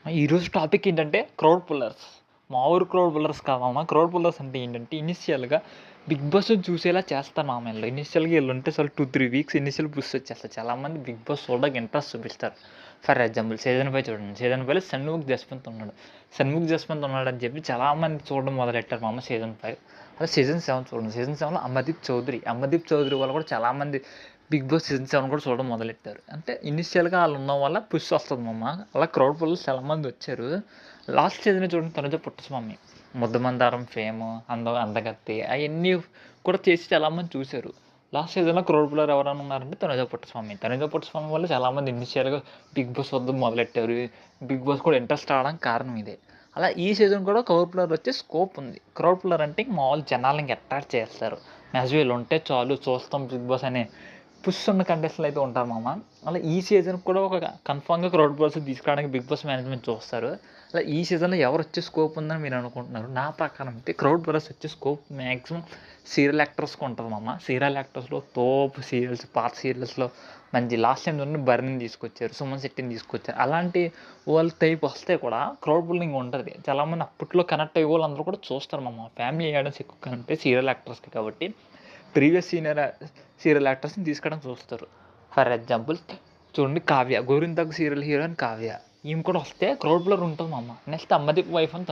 ఈరోజు టాపిక్ ఏంటంటే crowd pullers. మా ఊరు క్రౌడ్ పుల్లర్స్ కాదమ్మా. క్రౌడ్ పుల్లర్స్ అంటే ఏంటంటే ఇనిషియల్‌గా 'బిగ్ బాస్'ని చూసేలా చేస్తారు మామ ఈళ్ళు. ఇనిషియల్‌గా ఈళ్ళుంటే చాలు 2, 3 వీక్స్ ఇనిషియల్ బూస్ట్ వచ్చేస్తది. చాలామంది 'బిగ్ బాస్' చూడడానికి ఇంట్రెస్ట్ చూపిస్తారు. ఫర్ ఎగ్జాంపుల్ సీజన్ 5 చూడండి. సీజన్ 5లో షణ్ముఖ్ జస్వంత్ ఉన్నాడు. షణ్ముఖ్ జస్వంత్ ఉన్నాడని చెప్పి చాలామంది చూడడం మొదలెట్టారు మామ సీజన్ 5. అలా సీజన్ 7 చూడండి. సీజన్ 7లో అమర్దీప్ చౌదరి వాళ్ళు కూడా చాలామంది 'బిగ్ బాస్' సీజన్ 7 కూడా చూడడం మొదలెట్టారు. అంటే ఇనిషియల్‌గా ఆళ్ళు ఉండడం వల్ల పుష్ వస్తది మామ. అలా క్రౌడ్ పుల్లర్స్ చాలామంది వచ్చారు. లాస్ట్ సీజనే చూడండి 'తనుజ పుట్టస్వామి', 'ముద్దమందారం' ఫేము, అందగత్తె అయన్నీ కూడా చేసి చాలామంది చూసారు. లాస్ట్ సీజన్‌లో క్రౌడ్ పుల్లర్ ఎవరైనా ఉన్నారంటే 'తనుజ పుట్టస్వామి'. 'తనుజ పుట్టస్వామి' వల్ల చాలామంది ఇనిషియల్‌గా 'బిగ్ బాస్' చూడడం మొదలెట్టారు. 'బిగ్ బాస్' కూడా ఇంట్రెస్ట్ రావడానికి కారణం ఇదే. అలా ఈ సీజన్ కూడా క్రౌడ్ పుల్లర్ వచ్చే స్కోప్ ఉంది. క్రౌడ్ పుల్లర్ అంటే మామూలు జనాల్ని ఇంక అట్రాక్ట్ చేస్తారు. మ్యాక్సిమం వీళ్ళుంటే చాలు చూస్తాం 'బిగ్ బాస్' అనే పుష్ ఉన్న కంటెస్టెంట్లు అయితే ఉంటారు మామ. అలా ఈ సీజన్‌కి కూడా ఒక కన్ఫర్మ్‌గా క్రౌడ్ పుల్లర్స్‌ని తీసుకురావడానికి 'బిగ్ బాస్' మేనేజ్‌మెంట్ చూస్తారు. అలా ఈ సీజన్‌లో ఎవరొచ్చే స్కోప్ ఉందని మీరు అనుకుంటున్నారు? నా ప్రకారం అయితే క్రౌడ్ పుల్లర్స్ వచ్చే స్కోప్ మాక్సిమం సీరియల్ యాక్టర్స్‌కి ఉంటది మామ. సీరియల్ యాక్టర్స్‌లో తోపు సీరియల్స్, పాత సీరియల్స్‌లో మంచి లాస్ట్ టైమ్ చూడండి 'బర్నీని' తీసుకొచ్చారు, 'సుమన్ శెట్టిని' తీసుకొచ్చారు. అలాంటి వాళ్ళ టైప్ వస్తే కూడా క్రౌడ్ పుల్లింగ్ ఉంటది. చాలామంది అప్పట్లో కనెక్ట్ అయ్యే వాళ్ళందరూ కూడా చూస్తారు మామ. ఫ్యామిలీ ఆడియన్స్ ఎక్కువ కనెక్ట్ అయ్యేది సీరియల్ యాక్టర్స్‌కి కాబట్టి ప్రీవియస్ సీరియల్ యాక్టర్స్‌ని తీసుకోవడానికి చూస్తారు. ఫర్ ఎగ్జాంపుల్ చూడండి 'కావ్య', 'గోరింటాకు' సీరియల్ హీరోయిన్ 'కావ్య'. ఈమె కూడా వస్తే క్రౌడ్ పుల్లర్ ఉంటది మామ. నెక్స్ట్ 'అమ్మదీప్' వైఫ్ అని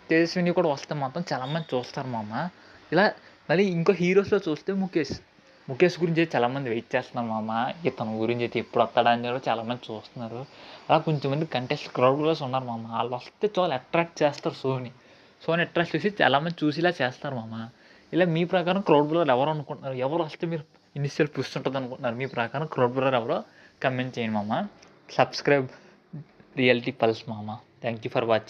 తేజస్విని కూడా వస్తే మాత్రం చాలామంది చూస్తారు మామ. ఇలా మళ్ళీ ఇంకో హీరోస్‌లో చూస్తే 'ముఖేష్' గురించి అయితే చాలామంది వెయిట్ చేస్తున్నారు మామ. ఇతని గురించి అయితే ఎప్పుడు వస్తాడా అని కూడా చాలామంది చూస్తున్నారు. అలా కొంచెంమంది క్రౌడ్ పుల్లర్స్ ఉన్నారు మామ. ఆళ్ళొస్తే చాలు అట్రాక్ట్ చేస్తారు షోని అట్రాక్ట్ చేసి చాలామంది చూసేలా చేస్తారు మామ. ఇలా మీ ప్రకారం క్రౌడ్ పుల్లర్ ఎవరు అనుకుంటున్నారు? ఎవరు వస్తే మీరు ఇనిషియల్ పుష్ ఉంటదనుకుంటున్నారు? మీ ప్రకారం క్రౌడ్ పుల్లర్ ఎవరో కమెంట్ చేయండి మామ. సబ్స్క్రైబ్ రియాలిటీ పల్స్ మామ. Thank you for watching.